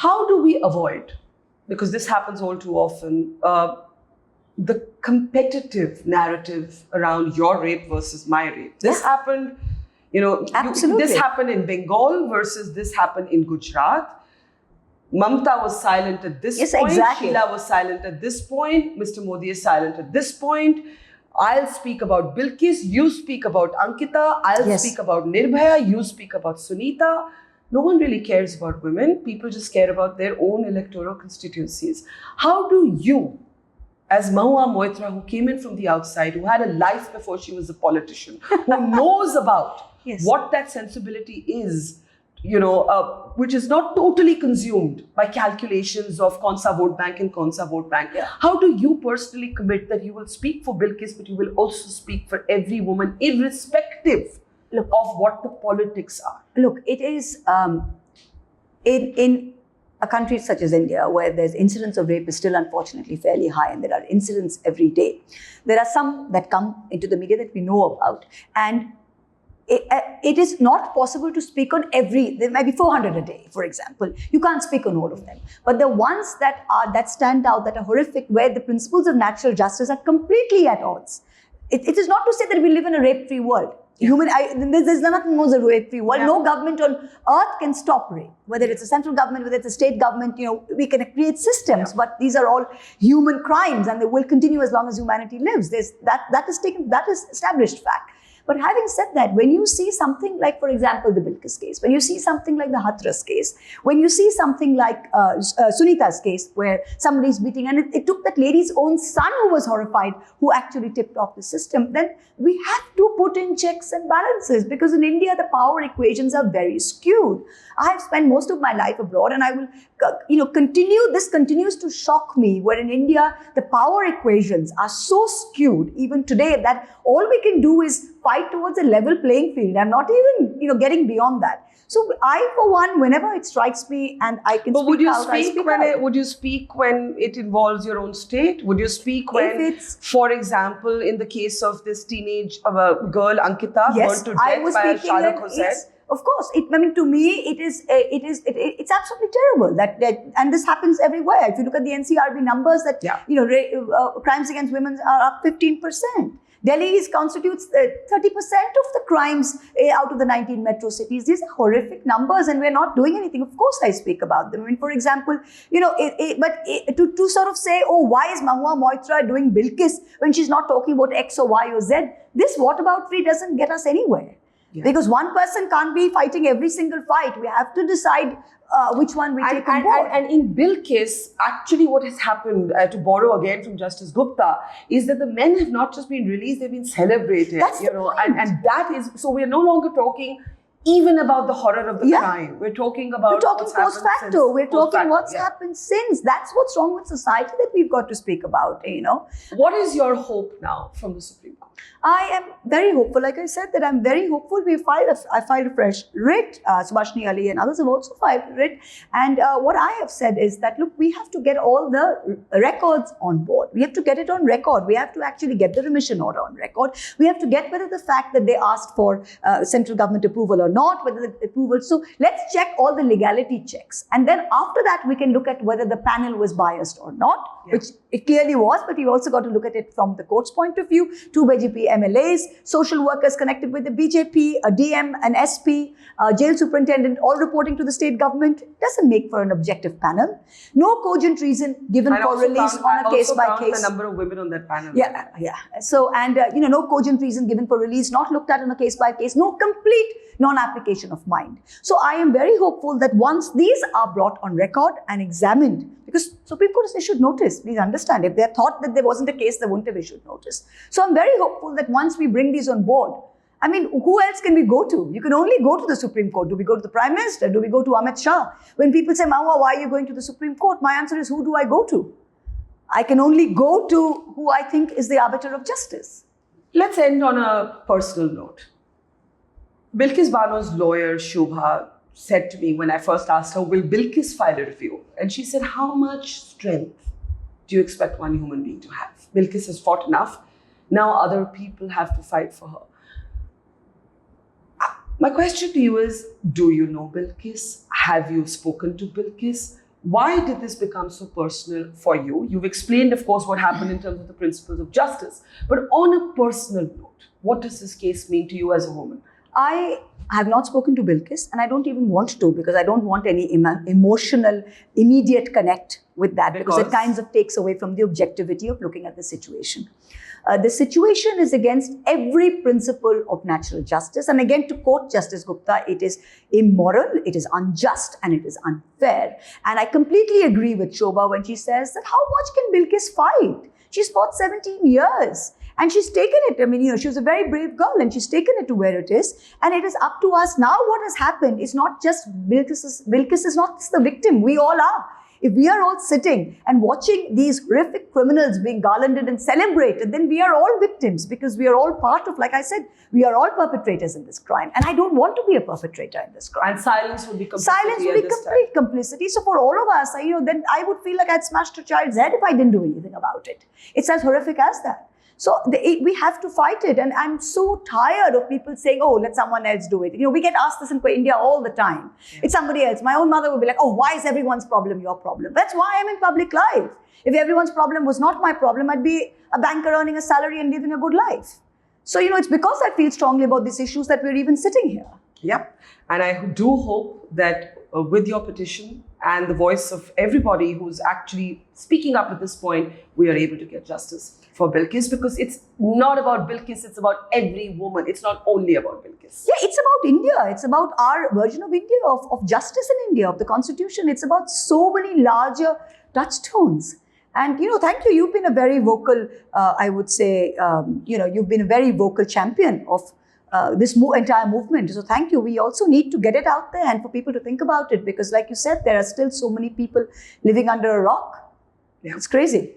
How do we avoid, because this happens all too often, the competitive narrative around your rape versus my rape? This happened, Absolutely. This happened in Bengal versus this happened in Gujarat. Mamta was silent at this point. Exactly. Sheila was silent at this point. Mr. Modi is silent at this point. I'll speak about Bilkis. You speak about Ankita. I'll speak about Nirbhaya. You speak about Sunita. No one really cares about women. People just care about their own electoral constituencies. How do you, as Mahua Moitra, who came in from the outside, who had a life before she was a politician, who knows about what that sensibility is, which is not totally consumed by calculations of Kaunsa vote bank and Kaunsa vote bank. How do you personally commit that you will speak for Bilkis, but you will also speak for every woman, irrespective of what the politics are? Look, it is in a country such as India, where there's incidence of rape is still unfortunately fairly high, and there are incidents every day. There are some that come into the media that we know about, and it is not possible to speak on there might be 400 a day, for example. You can't speak on all of them. But the ones that stand out, that are horrific, where the principles of natural justice are completely at odds. It is not to say that we live in a rape-free world. There's nothing more than a rape-free world. No government on earth can stop rape. Whether it's a central government, whether it's a state government, we can create systems, but these are all human crimes, and they will continue as long as humanity lives. That is established fact. But having said that, when you see something like, for example, the Bilkis case, when you see something like the Hathras case, when you see something like Sunita's case, where somebody's beating, and it took that lady's own son who was horrified, who actually tipped off the system, then we have to put in checks and balances, because in India, the power equations are very skewed. I have spent most of my life abroad, and I will this continues to shock me, where in India, the power equations are so skewed, even today, that all we can do is fight towards a level playing field, and not even, getting beyond that. So I, for one, whenever it strikes me and I can speak out, I speak out. Would you speak when it involves your own state? Would you speak when, for example, in the case of this teenage girl, Ankita, burned to death by Shah Hussain? Of course, to me, it's absolutely terrible and this happens everywhere. If you look at the NCRB numbers, that crimes against women are up 15%. Delhi constitutes 30% of the crimes out of the 19 metro cities. These are horrific numbers, and we're not doing anything. Of course, I speak about them. For example, to sort of say, oh, why is Mahua Moitra doing Bilkis when she's not talking about X or Y or Z? This whataboutery doesn't get us anywhere. Because one person can't be fighting every single fight. We have to decide which one we take on board. And in Bilkis, actually what has happened, to borrow again from Justice Gupta, is that the men have not just been released, they've been celebrated. That's and that is, so we're no longer talking even about the horror of the crime. We're talking about post facto. We're talking what's happened since. That's what's wrong with society that we've got to speak about, What is your hope now from the Supreme Court? I am very hopeful. Like I said, that I'm very hopeful. I filed a fresh writ. Subhashini Ali and others have also filed a writ. And what I have said is that, look, we have to get all the records on board. We have to get it on record. We have to actually get the remission order on record. We have to get whether the fact that they asked for central government approval or not, whether the approval. So let's check all the legality checks. And then after that, we can look at whether the panel was biased or not, which it clearly was, but we've also got to look at it from the court's point of view. 2 BJP MLAs, social workers connected with the BJP, a DM, an SP, jail superintendent, all reporting to the state government. Doesn't make for an objective panel. No cogent reason given for release on a case-by-case. The number of women on that panel. So, and no cogent reason given for release, not looked at on a case-by-case, no complete non-application of mind. So I am very hopeful that once these are brought on record and examined, because Supreme Court issued notice, please understand, if they thought that there wasn't a case, they wouldn't have issued notice. So I'm very hopeful that once we bring these on board, who else can we go to? You can only go to the Supreme Court. Do we go to the Prime Minister? Do we go to Amit Shah? When people say, Mahua, why are you going to the Supreme Court? My answer is, who do I go to? I can only go to who I think is the arbiter of justice. Let's end on a personal note. Bilkis Bano's lawyer, Shubha, said to me when I first asked her, will Bilkis file a review? And she said, how much strength do you expect one human being to have? Bilkis has fought enough. Now other people have to fight for her. My question to you is, do you know Bilkis? Have you spoken to Bilkis? Why did this become so personal for you? You've explained, of course, what happened in terms of the principles of justice. But on a personal note, what does this case mean to you as a woman? I have not spoken to Bilkis, and I don't even want to, because I don't want any emotional, immediate connect with that, because it kind of takes away from the objectivity of looking at the situation. The situation is against every principle of natural justice. And again, to quote Justice Gupta, it is immoral, it is unjust, and it is unfair. And I completely agree with Shobha when she says that how much can Bilkis fight? She's fought 17 years. And she's taken it. I mean, she was a very brave girl, and she's taken it to where it is. And it is up to us now. What has happened is not just Bilkis is not just the victim. We all are. If we are all sitting and watching these horrific criminals being garlanded and celebrated, then we are all victims, because we are all part of, like I said, we are all perpetrators in this crime. And I don't want to be a perpetrator in this crime. And silence would be complicity. Silence would be complete complicity. So for all of us, then I would feel like I'd smashed a child's head if I didn't do anything about it. It's as horrific as that. So we have to fight it. And I'm so tired of people saying, oh, let someone else do it. We get asked this in India all the time. Yeah. It's somebody else. My own mother would be like, oh, why is everyone's problem your problem? That's why I'm in public life. If everyone's problem was not my problem, I'd be a banker earning a salary and living a good life. So, it's because I feel strongly about these issues that we're even sitting here. Yep. And I do hope that with your petition and the voice of everybody who's actually speaking up at this point, we are able to get justice for Bilkis, because it's not about Bilkis, it's about every woman. It's not only about Bilkis. Yeah, it's about India. It's about our version of India, of justice in India, of the constitution. It's about so many larger touchstones. And, thank you. You've been a very vocal, I would say, you've been a very vocal champion of this entire movement. So thank you. We also need to get it out there and for people to think about it, because like you said, there are still so many people living under a rock. Yeah. It's crazy.